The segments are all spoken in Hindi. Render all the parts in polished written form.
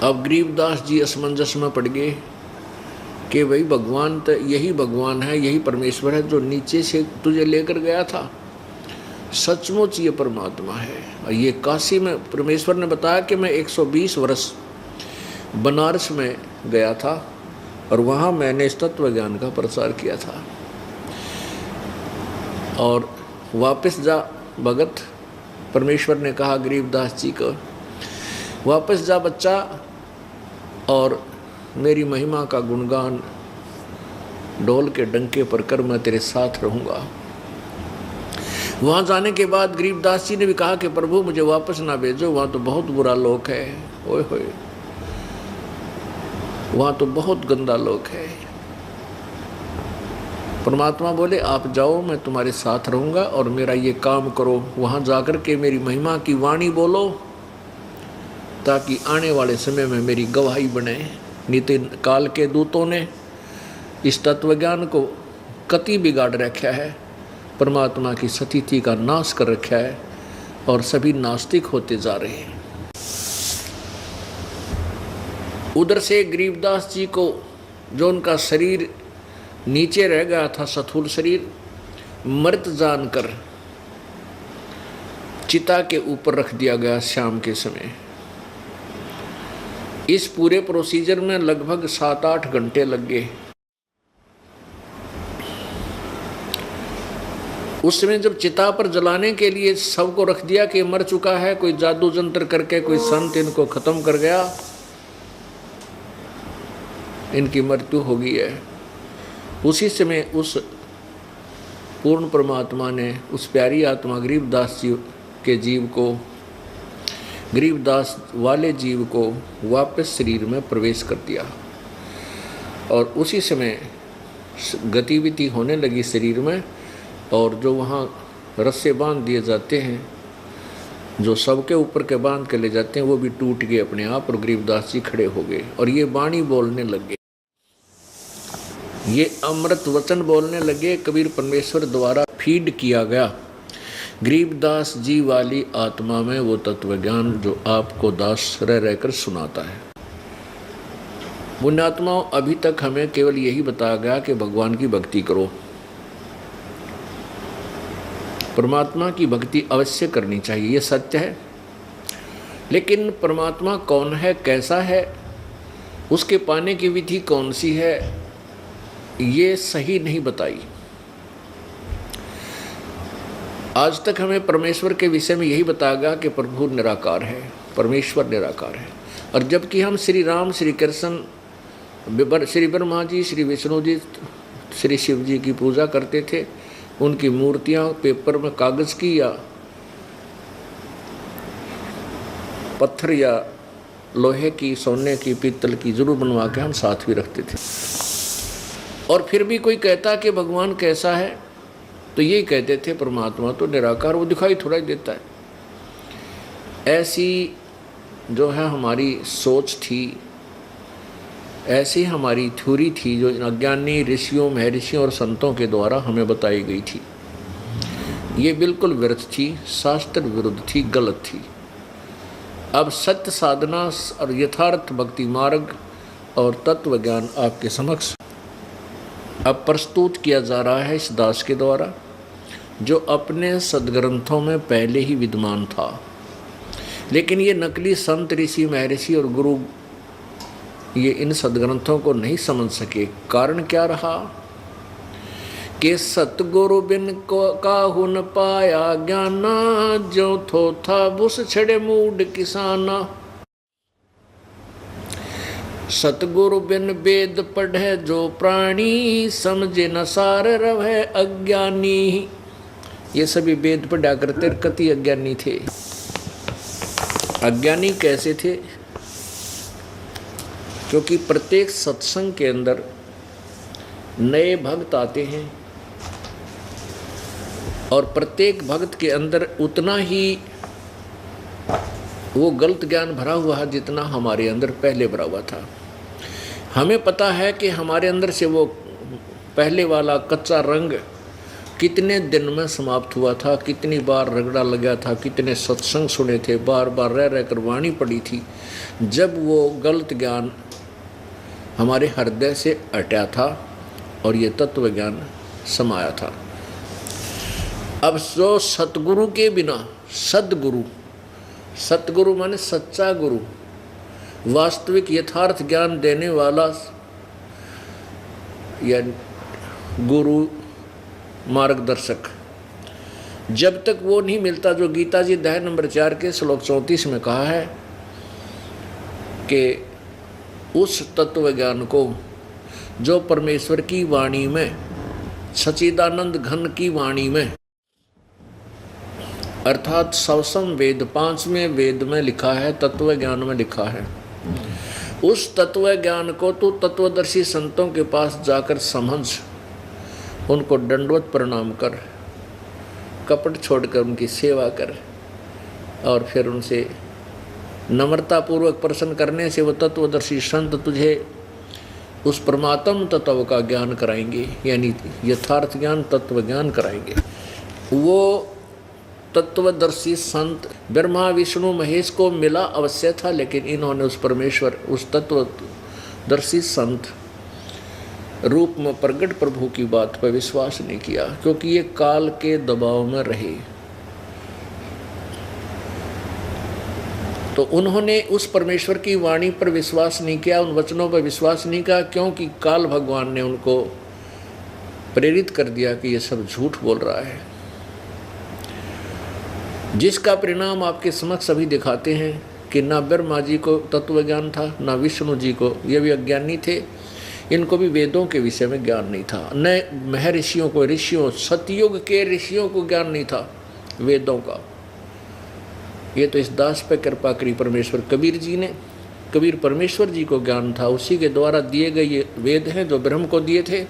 अब गरीबदास जी असमंजस में पड़ गए कि भाई भगवान तो यही भगवान है, यही परमेश्वर है जो नीचे से तुझे लेकर गया था, सचमुच ये परमात्मा है। और ये काशी में परमेश्वर ने बताया कि मैं 120 वर्ष बनारस में गया था और वहाँ मैंने इस तत्व ज्ञान का प्रचार किया था। और वापस जा भगत, परमेश्वर ने कहा गरीबदास जी को, वापस जा बच्चा और मेरी महिमा का गुणगान ढोल के डंके पर कर, मैं तेरे साथ रहूँगा। वहाँ जाने के बाद गरीबदास जी ने भी कहा कि प्रभु मुझे वापस ना भेजो, वहाँ तो बहुत बुरा लोक है, ओए होए, वहाँ तो बहुत गंदा लोक है। परमात्मा बोले आप जाओ, मैं तुम्हारे साथ रहूँगा और मेरा ये काम करो, वहाँ जाकर के मेरी महिमा की वाणी बोलो ताकि आने वाले समय में मेरी गवाही बने। नीति काल के दूतों ने इस तत्वज्ञान को कति बिगाड़ रखा है, परमात्मा की सतीति का नाश कर रखा है और सभी नास्तिक होते जा रहे हैं। उधर से गरीबदास जी को जो उनका शरीर नीचे रह गया था, स्थूल शरीर, मृत जानकर चिता के ऊपर रख दिया गया शाम के समय। इस पूरे प्रोसीजर में लगभग 7-8 घंटे लग गए। उस समय जब चिता पर जलाने के लिए सबको रख दिया कि मर चुका है, कोई जादू जंत्र करके कोई संत इनको खत्म कर गया, इनकी मृत्यु हो गई है, उसी समय उस पूर्ण परमात्मा ने उस प्यारी आत्मा गरीबदास जी के जीव को, गरीबदास वाले जीव को वापस शरीर में प्रवेश कर दिया और उसी समय गतिविधि होने लगी शरीर में। और जो वहाँ रस्से बांध दिए जाते हैं, जो सबके ऊपर के बांध के ले जाते हैं, वो भी टूट गए अपने आप और गरीबदास जी खड़े हो गए और ये वाणी बोलने लगे, ये अमृत वचन बोलने लगे। कबीर परमेश्वर द्वारा फीड किया गया गरीबदास जी वाली आत्मा में वो तत्वज्ञान जो आपको दास रह रहकर सुनाता है। पुण्यात्माओं, अभी तक हमें केवल यही बताया गया कि भगवान की भक्ति करो, परमात्मा की भक्ति अवश्य करनी चाहिए, ये सत्य है। लेकिन परमात्मा कौन है, कैसा है, उसके पाने की विधि कौन सी है, ये सही नहीं बताई। आज तक हमें परमेश्वर के विषय में यही बताया गया कि प्रभु निराकार है, परमेश्वर निराकार है। और जबकि हम श्री राम, श्री कृष्ण, श्री ब्रह्मा जी, श्री विष्णु जी, श्री शिव जी की पूजा करते थे, उनकी मूर्तियां पेपर में कागज़ की या पत्थर या लोहे की, सोने की, पीतल की जरूर बनवा के हम साथ भी रखते थे। और फिर भी कोई कहता कि भगवान कैसा है, तो यही कहते थे परमात्मा तो निराकार, वो दिखाई थोड़ा ही देता है। ऐसी जो है हमारी सोच थी, ऐसी हमारी थ्योरी थी जो इन अज्ञानी ऋषियों, महर्षियों और संतों के द्वारा हमें बताई गई थी। ये बिल्कुल व्यर्थ थी, शास्त्र विरुद्ध थी, गलत थी। अब सत्य साधना और यथार्थ भक्ति मार्ग और तत्व ज्ञान आपके समक्ष अब प्रस्तुत किया जा रहा है इस दास के द्वारा, जो अपने सदग्रंथों में पहले ही विद्यमान था। लेकिन ये नकली संत, ऋषि, महर्षि और गुरु ये इन सदग्रंथों को नहीं समझ सके। कारण क्या रहा कि सतगुरु बिन को काहू न पाया ज्ञाना, जो थो था बुस छड़े मूड किसाना। सतगुरु बिन वेद पढ़े जो प्राणी, समझे न सार रहे अज्ञानी। ये सभी वेद पढ़ा करते कति अज्ञानी थे। अज्ञानी कैसे थे? क्योंकि प्रत्येक सत्संग के अंदर नए भक्त आते हैं और प्रत्येक भक्त के अंदर उतना ही वो गलत ज्ञान भरा हुआ है जितना हमारे अंदर पहले भरा हुआ था। हमें पता है कि हमारे अंदर से वो पहले वाला कच्चा रंग कितने दिन में समाप्त हुआ था, कितनी बार रगड़ा लगा था, कितने सत्संग सुने थे, बार बार रह रह कर वाणी पड़ी थी, जब वो गलत ज्ञान हमारे हृदय से हटा था और ये तत्व ज्ञान समाया था। अब जो सतगुरु के बिना, सदगुरु, सतगुरु माने सच्चा गुरु, वास्तविक यथार्थ ज्ञान देने वाला या गुरु मार्गदर्शक, जब तक वो नहीं मिलता, जो गीता जी अध्याय नंबर 4 के श्लोक 34 में कहा है कि उस तत्व ज्ञान को जो परमेश्वर की वाणी में, सच्चिदानंद घन की वाणी में, अर्थात सवसम वेद, 5वें वेद में लिखा है, तत्व ज्ञान में लिखा है, उस तत्व ज्ञान को तू तत्वदर्शी संतों के पास जाकर समझ, उनको दंडवत प्रणाम कर, कपट छोड़कर उनकी सेवा कर और फिर उनसे नम्रतापूर्वक प्रश्न करने से वो तत्वदर्शी संत तुझे उस परमात्म तत्व का ज्ञान कराएंगे, यानी यथार्थ ज्ञान, तत्व ज्ञान कराएंगे। वो तत्वदर्शी संत ब्रह्मा विष्णु महेश को मिला अवश्य था, लेकिन इन्होंने उस परमेश्वर, उस तत्वदर्शी संत रूप में प्रगट प्रभु की बात पर विश्वास नहीं किया, क्योंकि ये काल के दबाव में रहे। तो उन्होंने उस परमेश्वर की वाणी पर विश्वास नहीं किया, उन वचनों पर विश्वास नहीं किया, क्योंकि काल भगवान ने उनको प्रेरित कर दिया कि ये सब झूठ बोल रहा है, जिसका परिणाम आपके समक्ष अभी दिखाते हैं कि ना ब्रह्मा जी को तत्व ज्ञान था, ना विष्णु जी को, ये भी अज्ञानी थे, इनको भी वेदों के विषय में ज्ञान नहीं था, न महर्षियों को, ऋषियों, सतयुग के ऋषियों को ज्ञान नहीं था वेदों का। ये तो इस दास पे कृपा करी परमेश्वर कबीर जी ने, कबीर परमेश्वर जी को ज्ञान था, उसी के द्वारा दिए गए ये वेद हैं जो ब्रह्म को दिए थे,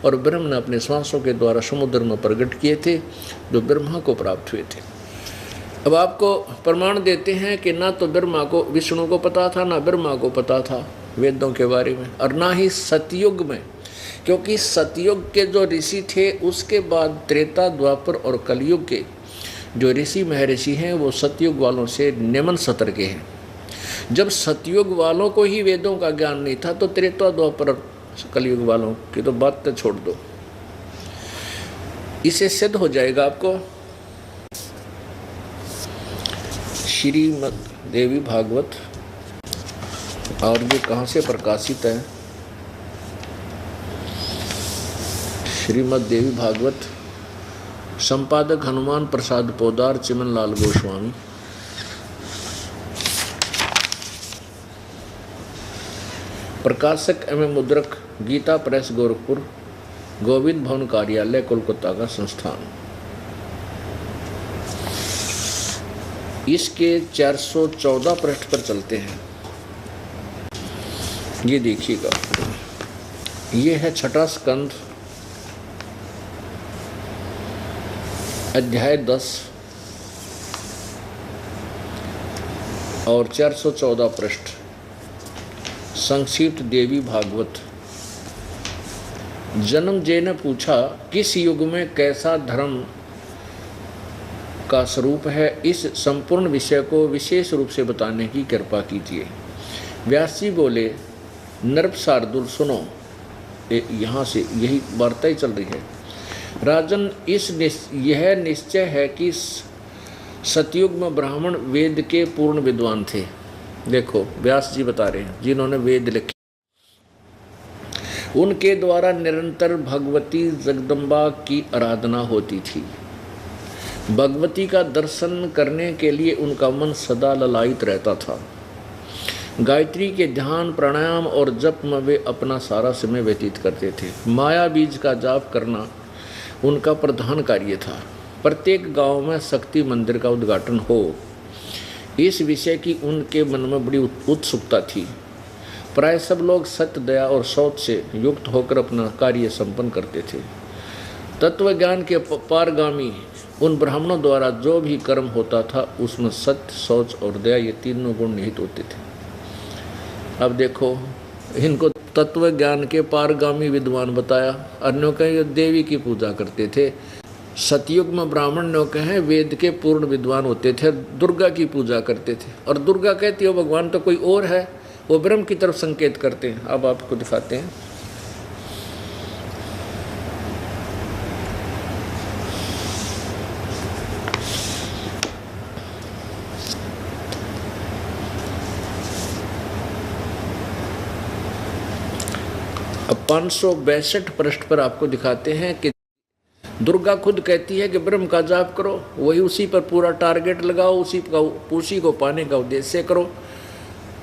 और ब्रह्म ने अपने श्वासों के द्वारा समुद्र में प्रकट किए थे, जो ब्रह्मा को प्राप्त हुए थे। अब आपको प्रमाण देते हैं कि ना तो ब्रह्मा को, विष्णु को पता था, ना ब्रह्मा को पता था वेदों के बारे में, और ना ही सतयुग में, क्योंकि सतयुग के जो ऋषि थे उसके बाद त्रेता, द्वापर और कलयुग के जो ऋषि महर्षि हैं वो सतयुग वालों से निम्न स्तर के हैं। जब सतयुग वालों को ही वेदों का ज्ञान नहीं था, तो त्रेता, द्वापर और कलयुग वालों की तो बात तो छोड़ दो। इसे सिद्ध हो जाएगा आपको श्रीमद् देवी भागवत, और ये कहाँ से प्रकाशित है, श्रीमद् देवी भागवत, संपादक हनुमान प्रसाद पोदार, चिमन लाल गोस्वामी। प्रकाशक एवं मुद्रक गीता प्रेस गोरखपुर, गोविंद भवन कार्यालय, कोलकाता का संस्थान। इसके 414 पृष्ठ पर चलते हैं। ये देखिएगा, ये है 6ठा स्कंध, अध्याय 10 और 414 पृष्ठ, संक्षिप्त देवी भागवत। जन्मजय ने पूछा, किस युग में कैसा धर्म का स्वरूप है, इस संपूर्ण विषय को विशेष रूप से बताने की कृपा कीजिए। व्यास जी बोले, नृप शार्दुल सुनो, यहाँ से यही वार्ता ही चल रही है। राजन, यह निश्चय है कि सतयुग में ब्राह्मण वेद के पूर्ण विद्वान थे। देखो व्यास जी बता रहे हैं, जिन्होंने वेद लिखे, उनके द्वारा निरंतर भगवती जगदम्बा की आराधना होती थी। भगवती का दर्शन करने के लिए उनका मन सदा ललायित रहता था। गायत्री के ध्यान, प्राणायाम और जप में वे अपना सारा समय व्यतीत करते थे। माया बीज का जाप करना उनका प्रधान कार्य था। प्रत्येक गांव में शक्ति मंदिर का उद्घाटन हो, इस विषय की उनके मन में बड़ी उत्सुकता थी। प्राय सब लोग सत्य, दया और शौच से युक्त होकर अपना कार्य संपन्न करते थे। तत्व ज्ञान के पारगामी उन ब्राह्मणों द्वारा जो भी कर्म होता था उसमें सत्य, शौच और दया, ये तीनों गुण निहित होते थे। अब देखो, इनको तत्व ज्ञान के पारगामी विद्वान बताया। अन्यों का ये देवी की पूजा करते थे, सतयुग में ब्राह्मण लोग हैं वेद के पूर्ण विद्वान होते थे, दुर्गा की पूजा करते थे। और दुर्गा कहती है भगवान तो कोई और है, वो ब्रह्म की तरफ संकेत करते हैं। अब आपको दिखाते हैं। अब 562 पृष्ठ पर आपको दिखाते हैं कि दुर्गा खुद कहती है कि ब्रह्म का जाप करो, वही उसी पर पूरा टारगेट लगाओ, उसी को पाने का उद्देश्य करो।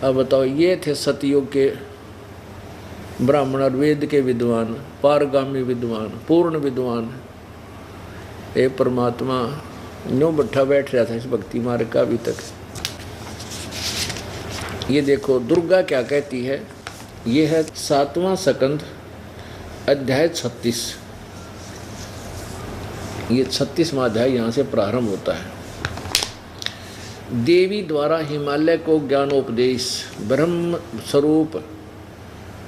अब बताओ, ये थे सतयुग के ब्राह्मण और वेद के विद्वान, पारगामी विद्वान, पूर्ण विद्वान। हे परमात्मा यूँ बैठा बैठ रहा था इस भक्ति मार्ग का अभी तक। ये देखो दुर्गा क्या कहती है। ये है 7वां स्कंद अध्याय 36। ये 36वां अध्याय यहाँ से प्रारंभ होता है। देवी द्वारा हिमालय को ज्ञानोपदेश, ब्रह्म स्वरूप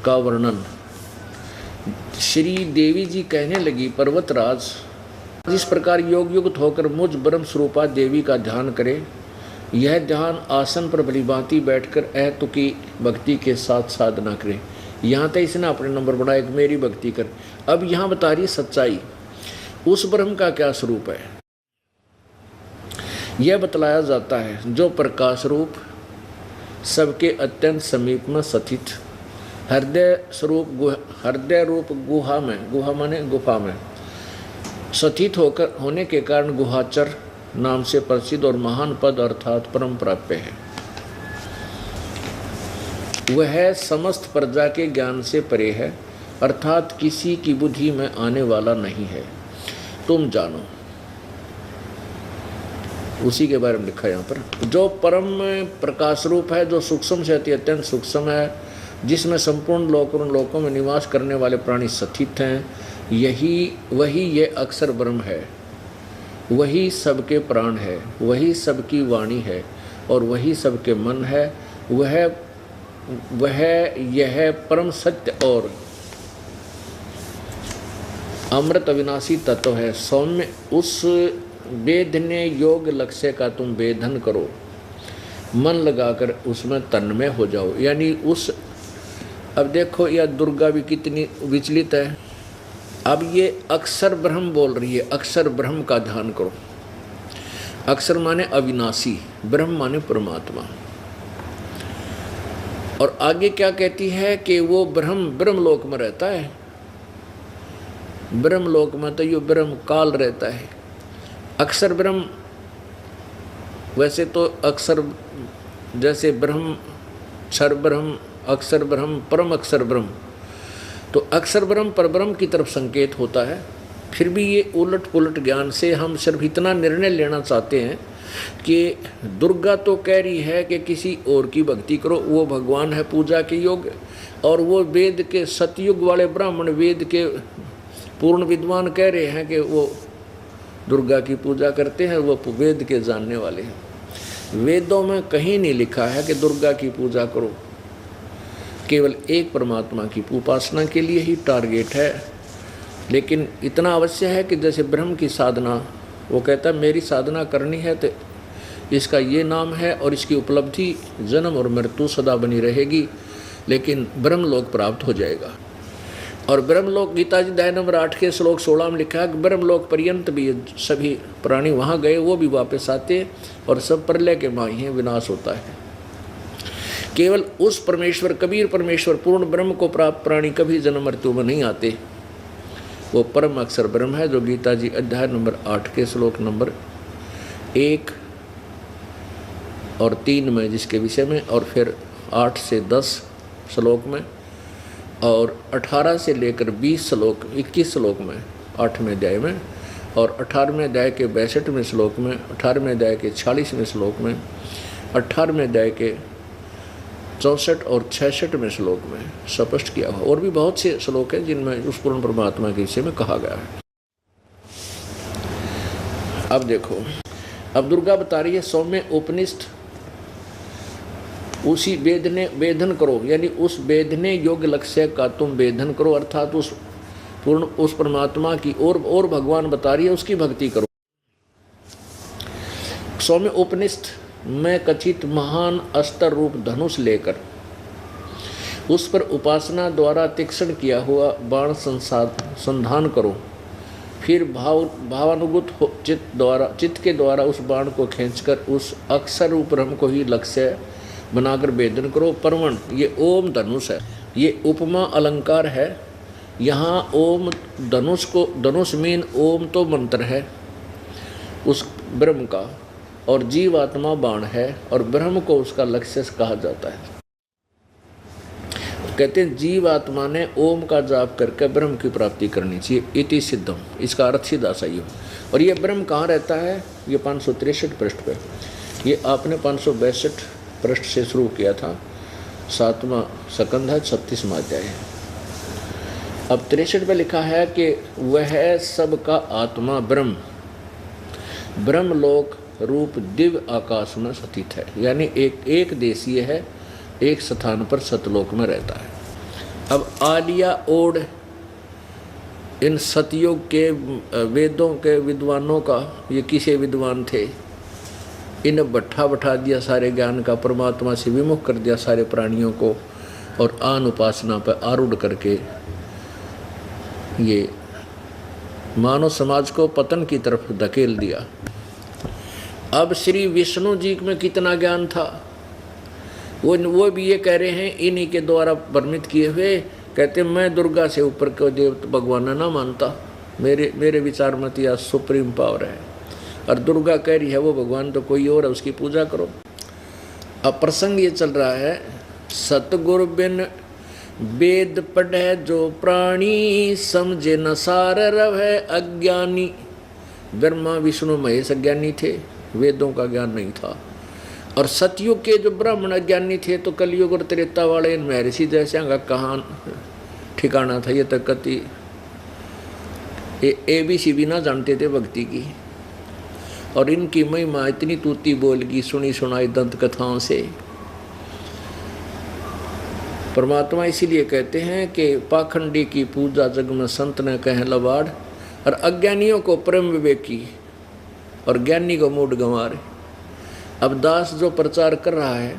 का वर्णन। श्री देवी जी कहने लगी, पर्वतराज जिस प्रकार योग युक्त होकर मुझ ब्रह्म स्वरूपा देवी का ध्यान करे, यह ध्यान आसन पर भलीभांति बैठकर अहतुकी भक्ति के साथ साधना करे। यहाँ तक इसने अपने नंबर बढ़ाया कि मेरी भक्ति कर। अब यहाँ बता रही सच्चाई, उस ब्रह्म का क्या स्वरूप है यह बतलाया जाता है, जो प्रकाश रूप सबके अत्यंत समीप में स्थित हृदय रूप गुहा माने गुफा में स्थित होने के कारण गुहाचर नाम से प्रसिद्ध और महान पद अर्थात परम प्राप्य है। वह समस्त प्रजा के ज्ञान से परे है, अर्थात किसी की बुद्धि में आने वाला नहीं है। तुम जानो, उसी के बारे में लिखा है यहाँ पर। जो परम प्रकाश रूप है, जो सूक्ष्म से अत्यंत सूक्ष्म है, जिसमें संपूर्ण लोकों में निवास करने वाले प्राणी स्थित हैं, वही ये अक्षर ब्रह्म है। वही सबके प्राण है, वही सबकी वाणी है और वही सबके मन है। वह यह परम सत्य और अमृत अविनाशी तत्व है। सौम्य उस वेदने योग लक्ष्य का तुम वेदन करो, मन लगाकर उसमें तन्मय हो जाओ। यानी उस, अब देखो यह दुर्गा भी कितनी विचलित है। अब ये अक्षर ब्रह्म बोल रही है, अक्षर ब्रह्म का ध्यान करो। अक्षर माने अविनाशी, ब्रह्म माने परमात्मा। और आगे क्या कहती है कि वो ब्रह्मलोक में रहता है। ब्रह्मलोक में तो ये ब्रह्म काल रहता है। अक्षर ब्रह्म, वैसे तो अक्षर जैसे ब्रह्म, क्षर ब्रह्म, अक्षर ब्रह्म, परम अक्षर ब्रह्म, तो अक्षर ब्रह्म पर ब्रह्म की तरफ संकेत होता है। फिर भी ये उलट पुलट ज्ञान से हम सिर्फ इतना निर्णय लेना चाहते हैं कि दुर्गा तो कह रही है कि किसी और की भक्ति करो, वो भगवान है पूजा के योग्य। और वो वेद के सतयुग वाले ब्राह्मण, वेद के पूर्ण विद्वान कह रहे हैं कि वो दुर्गा की पूजा करते हैं, वो वेद के जानने वाले हैं। वेदों में कहीं नहीं लिखा है कि दुर्गा की पूजा करो। केवल एक परमात्मा की उपासना के लिए ही टारगेट है। लेकिन इतना अवश्य है कि जैसे ब्रह्म की साधना, वो कहता है मेरी साधना करनी है तो इसका ये नाम है और इसकी उपलब्धि जन्म और मृत्यु सदा बनी रहेगी, लेकिन ब्रह्मलोक प्राप्त हो जाएगा। और ब्रह्मलोक, गीता जी अध्याय नंबर 8 के श्लोक 16 में लिखा है कि ब्रह्मलोक पर्यंत भी सभी प्राणी वहाँ गए, वो भी वापस आते और सब प्रलय के माही विनाश होता है। केवल उस परमेश्वर, कबीर परमेश्वर पूर्ण ब्रह्म को प्राप्त प्राणी कभी जन्म मृत्यु में नहीं आते। वो परम अक्षर ब्रह्म है, जो गीता जी अध्याय नंबर 8 के श्लोक नंबर 1 और 3 में जिसके विषय में, और फिर 8 से 10 श्लोक में, और 18 से लेकर 20 श्लोक 21 श्लोक में 8वें अध्याय में, और 18वें अध्याय के 62वें श्लोक में, 18वें अध्याय के 46वें श्लोक में, 18वें अध्याय के 64 और 66वें श्लोक में स्पष्ट किया हुआ। और भी बहुत से श्लोक हैं जिनमें उस पूर्ण परमात्मा के विषय में कहा गया है। अब देखो, अब दुर्गा बता रही है सौम्य उपनिष्ठ उसी वेदन करो, यानी उस वेदने योग्य लक्ष्य का तुम वेदन करो, अर्थात उस पूर्ण उस परमात्मा की और भगवान बता रही है, उसकी भक्ति करो। सौम्य उपनिषद में कथित महान अस्त्र रूप धनुष लेकर उस पर उपासना द्वारा तीक्ष्ण किया हुआ बाण संधान करो, फिर भावानुगत चित्त के द्वारा उस बाण को खींचकर उस अक्षर रूप ब्रह्म को ही लक्ष्य बनाकर वेदन करो। परमण ये ओम धनुष है, ये उपमा अलंकार है। यहाँ ओम धनुष मीन ओम तो मंत्र है उस ब्रह्म का, और जीवात्मा बाण है, और ब्रह्म को उसका लक्ष्य कहा जाता है। कहते हैं जीवात्मा ने ओम का जाप करके ब्रह्म की प्राप्ति करनी चाहिए, इति सिद्धम, इसका अर्थ सीधा सही हो। और ये ब्रह्म कहाँ रहता है? ये 563 पृष्ठ पे, ये आपने 562 पृष्ठ से शुरू किया था, 7वां स्कंध है, 36वां अध्याय है। अब 63 पे लिखा है कि वह सबका आत्मा ब्रह्मलोक रूप दिव्य आकाश में स्थित है, यानी एक देशीय है, एक स्थान पर सतलोक में रहता है। अब आलिया ओढ़ इन सतयुग के वेदों के विद्वानों का, ये किसे विद्वान थे, इन्हें बैठा दिया सारे ज्ञान का, परमात्मा से विमुख कर दिया सारे प्राणियों को, और आन उपासना पर आरूढ़ करके ये मानव समाज को पतन की तरफ धकेल दिया। अब श्री विष्णु जी में कितना ज्ञान था, वो भी ये कह रहे हैं इन्हीं के द्वारा भ्रमित किए हुए, कहते मैं दुर्गा से ऊपर को देव भगवान ना मानता, मेरे विचार में तो यह सुप्रीम पावर है, और दुर्गा कह रही है वो भगवान तो कोई और है, उसकी पूजा करो। अब प्रसंग ये चल रहा है, सतगुरु बिन वेद पढ़े जो प्राणी, समझे न सार रहे अज्ञानी। ब्रह्मा विष्णु महेश अज्ञानी थे, वेदों का ज्ञान नहीं था। और सतयुग के जो ब्राह्मण अज्ञानी थे, तो कलयुग और त्रेता वाले इन महर्षि जैसे का कहाँ ठिकाना था। ये तक कति ABC भी ना जानते थे भक्ति की, और इनकी महिमा इतनी तूती बोलगी सुनी सुनाई दंत कथाओं से। परमात्मा इसीलिए कहते हैं कि पाखंडी की पूजा जग में संत न कहें लबाड़, और अज्ञानियों को प्रेम विवेकी और ज्ञानी को मूड गंवार। अब दास जो प्रचार कर रहा है,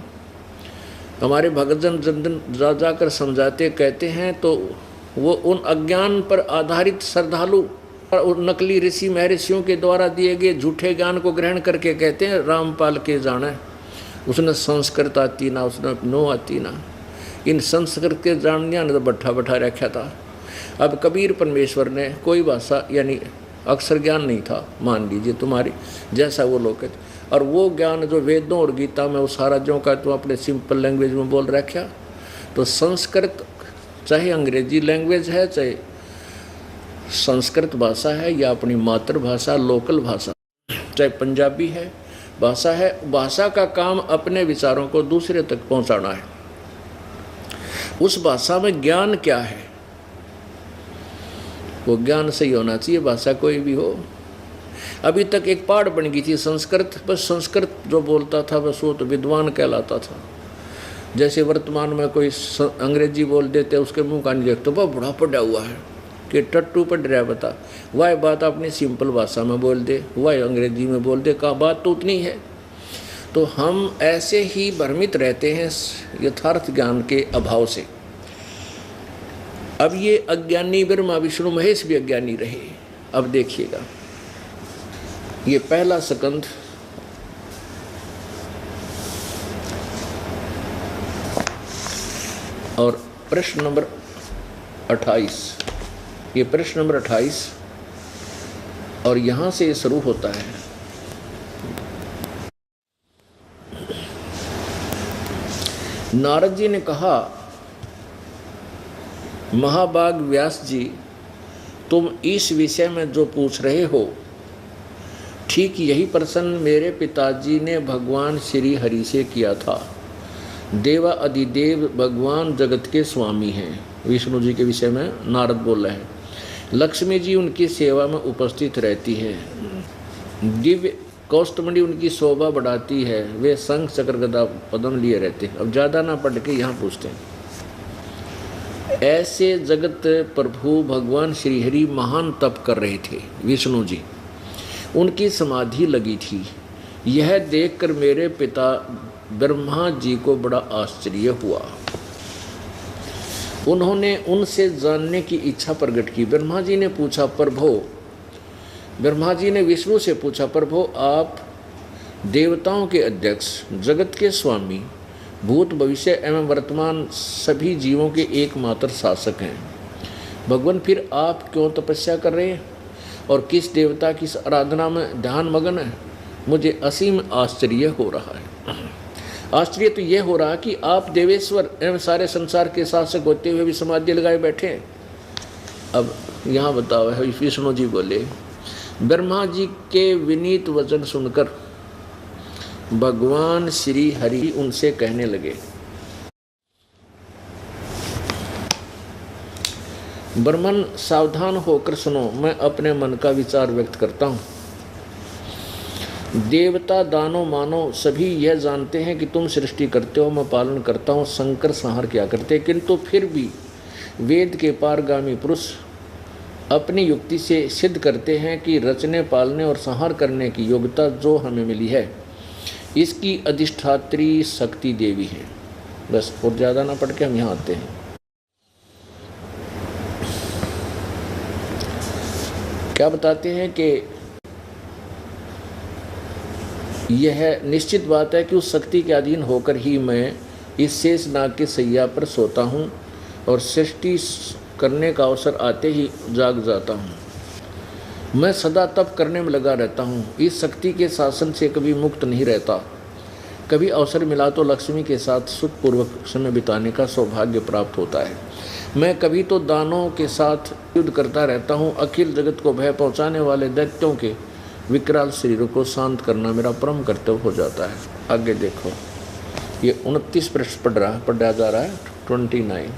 हमारे भक्तजन जन जाकर समझाते कहते हैं, तो वो उन अज्ञान पर आधारित श्रद्धालु और नकली ऋषि महर्षियों के द्वारा दिए गए झूठे ज्ञान को ग्रहण करके कहते हैं रामपाल के जाना, उसने संस्कृत आती ना, उसने नो आती ना। इन संस्कृत के जानने ने तो बैठा रखा था। अब कबीर परमेश्वर ने कोई भाषा यानी अक्षर ज्ञान नहीं था, मान लीजिए तुम्हारी जैसा वो लोग कहते, और वो ज्ञान जो वेदों और गीता में वो सारा जो का तुम अपने सिंपल लैंग्वेज में बोल रखा। तो संस्कृत चाहे अंग्रेजी लैंग्वेज है, चाहे संस्कृत भाषा है, या अपनी मातृभाषा लोकल भाषा, चाहे पंजाबी है भाषा है, भाषा का काम अपने विचारों को दूसरे तक पहुंचाना है। उस भाषा में ज्ञान क्या है, वो ज्ञान सही होना चाहिए, भाषा कोई भी हो। अभी तक एक पाठ बन गई थी संस्कृत, बस संस्कृत जो बोलता था बस वो तो विद्वान कहलाता था। जैसे वर्तमान में कोई अंग्रेजी बोल देते, उसके मुंह का नहीं देखते, वह बड़ा पढ़ा हुआ है कि टट्टू पढ़ रहा है, बता वह बात अपनी सिंपल भाषा में बोल दे, वह अंग्रेजी में बोल दे, का बात तो उतनी है। तो हम ऐसे ही भ्रमित रहते हैं यथार्थ ज्ञान के अभाव से। अब ये अज्ञानी ब्रह्मा विष्णु महेश भी अज्ञानी रहे। अब देखिएगा, ये पहला स्कंध और प्रश्न नंबर 28, ये प्रश्न नंबर 28 और यहाँ से शुरू होता है। नारद जी ने कहा, महाभाग व्यास जी, तुम इस विषय में जो पूछ रहे हो, ठीक यही प्रश्न मेरे पिताजी ने भगवान श्री हरि से किया था। देवा अधिदेव भगवान जगत के स्वामी हैं। विष्णु जी के विषय में नारद बोल रहे हैं। लक्ष्मी जी उनकी सेवा में उपस्थित रहती है। दिव्य कौस्तुमणि उनकी शोभा बढ़ाती है। वे शंख चक्र गदा पद्म लिए रहते हैं। अब ज़्यादा ना पढ़ के यहाँ पूछते हैं, ऐसे जगत प्रभु भगवान श्री हरि महान तप कर रहे थे। विष्णु जी उनकी समाधि लगी थी। यह देखकर मेरे पिता ब्रह्मा जी को बड़ा आश्चर्य हुआ। उन्होंने उनसे जानने की इच्छा प्रकट की। ब्रह्मा जी ने पूछा, प्रभो, ब्रह्मा जी ने विष्णु से पूछा, प्रभो आप देवताओं के अध्यक्ष, जगत के स्वामी, भूत भविष्य एवं वर्तमान सभी जीवों के एकमात्र शासक हैं। भगवान फिर आप क्यों तपस्या कर रहे हैं और किस देवता की आराधना में ध्यान मगन है? मुझे असीम आश्चर्य हो रहा है। आश्चर्य तो यह हो रहा कि आप देवेश्वर एवं सारे संसार के शासक होते हुए भी समाधि लगाए बैठे हैं। अब यहाँ बताओ है, विष्णु जी बोले। ब्रह्मा जी के विनीत वचन सुनकर भगवान श्री हरि उनसे कहने लगे, ब्रह्मन सावधान होकर सुनो, मैं अपने मन का विचार व्यक्त करता हूँ। देवता दानव मानव सभी यह जानते हैं कि तुम सृष्टि करते हो, मैं पालन करता हूँ, संकर संहार क्या करते, किंतु फिर भी वेद के पारगामी पुरुष अपनी युक्ति से सिद्ध करते हैं कि रचने पालने और संहार करने की योग्यता जो हमें मिली है इसकी अधिष्ठात्री शक्ति देवी है। बस और ज़्यादा ना पढ़ के हम यहाँ आते हैं। क्या बताते हैं कि यह निश्चित बात है कि उस शक्ति के अधीन होकर ही मैं इस शेष नाग के सैया पर सोता हूँ और सृष्टि करने का अवसर आते ही जाग जाता हूँ। मैं सदा तप करने में लगा रहता हूँ। इस शक्ति के शासन से कभी मुक्त नहीं रहता। कभी अवसर मिला तो लक्ष्मी के साथ सुखपूर्वक समय बिताने का सौभाग्य प्राप्त होता है। मैं कभी तो दानों के साथ युद्ध करता रहता हूँ। अखिल जगत को भय पहुँचाने वाले दैत्यों के विकराल शरीरों को शांत करना मेरा परम कर्तव्य हो जाता है। आगे देखो, ये 29 पृष्ठ पढ़ा जा रहा है 29।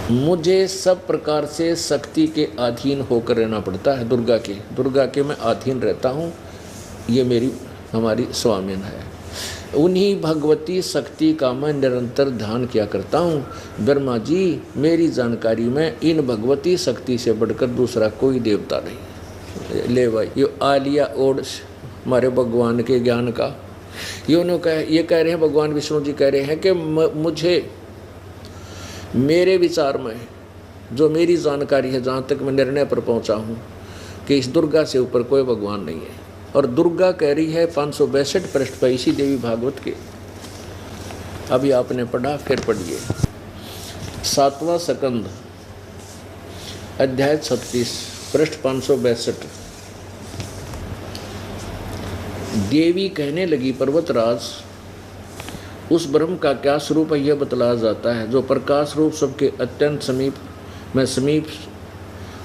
मुझे सब प्रकार से शक्ति के अधीन होकर रहना पड़ता है। दुर्गा के मैं अधीन रहता हूँ। ये हमारी स्वामिन है। उन्हीं भगवती शक्ति का मैं निरंतर ध्यान किया करता हूँ। ब्रह्मा जी, मेरी जानकारी में इन भगवती शक्ति से बढ़कर दूसरा कोई देवता नहीं। ले भाई, ये आलिया ओढ़ हमारे भगवान के ज्ञान का। ये कह रहे हैं, भगवान विष्णु जी कह रहे हैं कि मुझे मेरे विचार में जो मेरी जानकारी है, जहाँ तक मैं निर्णय पर पहुँचा हूँ कि इस दुर्गा से ऊपर कोई भगवान नहीं है। और दुर्गा कह रही है 562 पृष्ठ पर इसी देवी भागवत के। अभी आपने पढ़ा, फिर पढ़िए। 7वां स्कंद अध्याय 36 पृष्ठ 562। देवी कहने लगी, पर्वतराज, उस ब्रह्म का क्या स्वरूप है यह बतलाया जाता है, जो प्रकाश रूप सबके अत्यंत समीप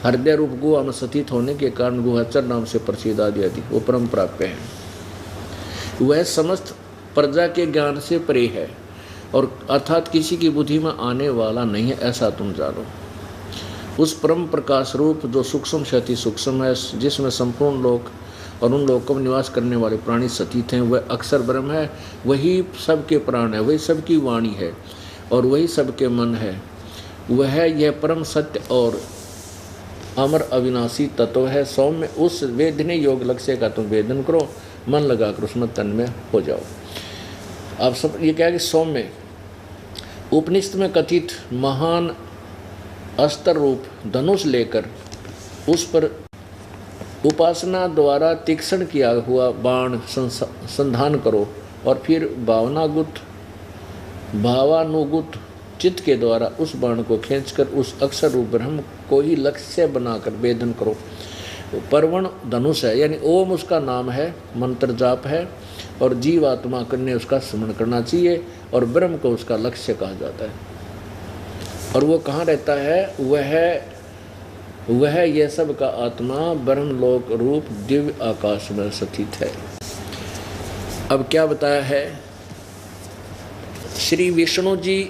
हृदय रूप गुहा में स्थित होने के कारण गुहाचर नाम से प्रसिद्ध आदि वो परम प्राप्य है। वह समस्त प्रजा के ज्ञान से परे है और अर्थात किसी की बुद्धि में आने वाला नहीं है, ऐसा तुम जानो। उस परम प्रकाश रूप जो सूक्ष्म से अति सूक्ष्म है, जिसमें संपूर्ण लोक और उन लोकों में निवास करने वाले प्राणी स्थित हैं, वह अक्षर ब्रह्म है। वही सबके प्राण है, वही सबकी वाणी है और वही सबके मन है। वह यह परम सत्य और अमर अविनाशी तत्व है। सौम्य उस वेदने योग लक्ष्य का तुम वेदन करो, मन लगाकर उसमें तन्मय हो जाओ। अब सब ये क्या है कि सौम्य उपनिषद में कथित महान अस्त्र रूप धनुष लेकर उस पर उपासना द्वारा तीक्ष्ण किया हुआ बाण संधान करो और फिर भावानुगुत चित्त के द्वारा उस बाण को खींचकर उस अक्षर रूप ब्रह्म को ही लक्ष्य बनाकर वेदन करो। परवण धनुष है, यानी ओम उसका नाम है, मंत्र जाप है और जीवात्मा करने उसका स्मरण करना चाहिए और ब्रह्म को उसका लक्ष्य कहा जाता है। और वो कहाँ रहता है? वह यह सब का आत्मा ब्रह्मलोक रूप दिव्य आकाश में स्थित है। अब क्या बताया है? श्री विष्णु जी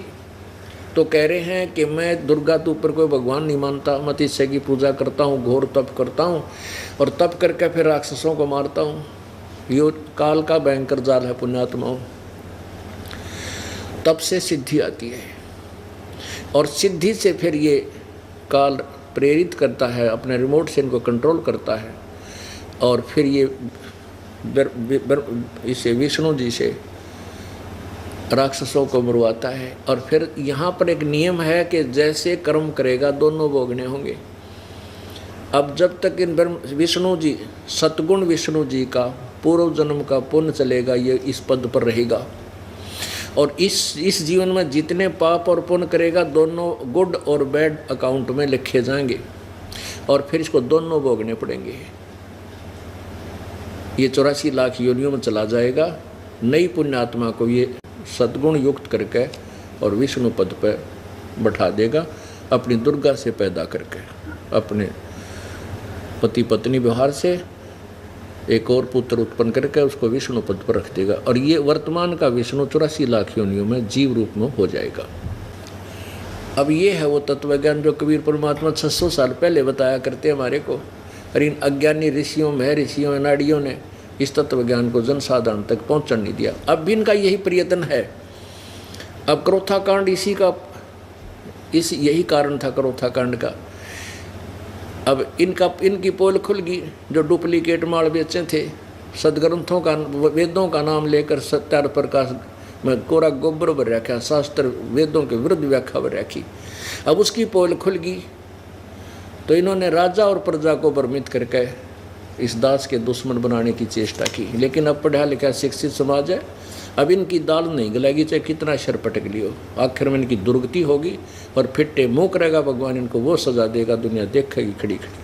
तो कह रहे हैं कि मैं दुर्गा तो ऊपर कोई भगवान नहीं मानता, मैं ईश्वर की पूजा करता हूँ, घोर तप करता हूँ और तप करके फिर राक्षसों को मारता हूँ। ये काल का भयंकर जाल है पुण्यात्माओं। तप से सिद्धि आती है। और सिद्धि से फिर ये काल प्रेरित करता है, अपने रिमोट से इनको कंट्रोल करता है और फिर ये इसे विष्णु जी से राक्षसों को मरवाता है। और फिर यहाँ पर एक नियम है कि जैसे कर्म करेगा दोनों भोगने होंगे। अब जब तक इन विष्णु जी, सतगुण विष्णु जी का पूर्व जन्म का पुण्य चलेगा, ये इस पद पर रहेगा और इस जीवन में जितने पाप और पुण्य करेगा दोनों गुड और बैड अकाउंट में लिखे जाएंगे और फिर इसको दोनों भोगने पड़ेंगे। ये 84 लाख योनियों में चला जाएगा। नई पुण्यात्मा को ये सद्गुण युक्त करके और विष्णु पद पर बैठा देगा, अपनी दुर्गा से पैदा करके, अपने पति पत्नी व्यवहार से एक और पुत्र उत्पन्न करके उसको विष्णु पद पर रख देगा और ये वर्तमान का विष्णु 84 लाख योनियों में जीव रूप में हो जाएगा। अब ये है वो तत्वज्ञान जो कबीर परमात्मा 600 साल पहले बताया करते हमारे को, और इन अज्ञानी ऋषियों में ऋषियों नाड़ियों ने इस तत्वज्ञान को जनसाधारण तक पहुंचने नहीं दिया। अब भी इनका यही प्रयत्न है। अब क्रोथा कांड यही कारण था क्रोथा कांड का। अब इनकी पोल खुल गई, जो डुप्लीकेट माल बेचे थे, सदग्रंथों का वेदों का नाम लेकर सत्यार प्रकाश में कोरा गोबर भर रखा, शास्त्र वेदों के विरुद्ध व्याख्या भर रखी। अब उसकी पोल खुल गई तो इन्होंने राजा और प्रजा को भ्रमित करके इस दास के दुश्मन बनाने की चेष्टा की। लेकिन अब पढ़ा लिखा शिक्षित समाज है, अब इनकी दाल नहीं गलेगी चाहे कितना शर पटक लियो। आखिर में इनकी दुर्गति होगी और फिट्टे मुँह करेगा भगवान, इनको वो सजा देगा, दुनिया देखेगी खड़ी खड़ी।